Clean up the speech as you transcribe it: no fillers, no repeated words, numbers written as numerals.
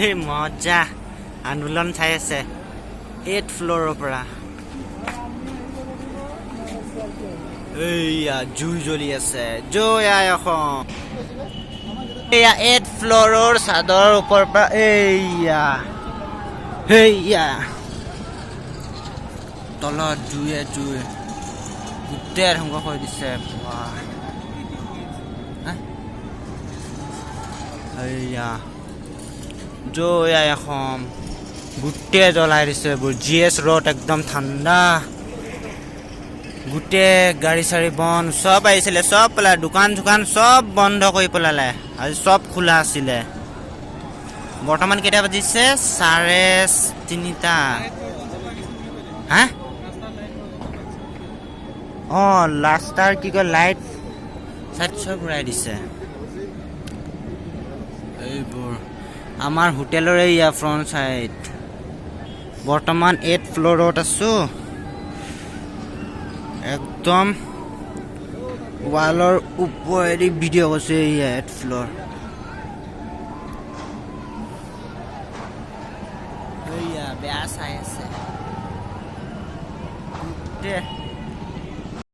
এই মজা আন্দোলন চাই আছে 8th ফ্ল'ৰৰ পৰা এইয়া জুই জ্বলি আছে জয় আই অসম এয়া 8th ফ্ল'ৰৰ চাদৰ ওপৰৰ পৰা এইয়া তলত জুই গোটেই ধ্বংস কৰি দিছে এইয়া জয় আই অসম গোটেই জ্বলাই দিছে GS ৰোড একদম ঠাণ্ডা গোটেই গাড়ী চাড়ী বন্ধ চব আহিছিলে চব পেলালে দোকান চোকান চব বন্ধ কৰি পেলালে আজি চব খোলা আছিলে বৰ্তমান কেইটা বাজিছে 3:30 হা লাষ্টাৰ কি কয় লাইট চাইট চব উৰাই দিছে এইবোৰ আমাৰ হোটেলৰ এইয়া ফ্ৰণ্ট চাইড বৰ্তমান 8th ফ্ল'ৰত আছো একদম ৱালৰ ওপৰেদি ভিডিঅ' কৰিছে এইয়া 8th ফ্ল'ৰ এইয়া বেয়া চাই আছে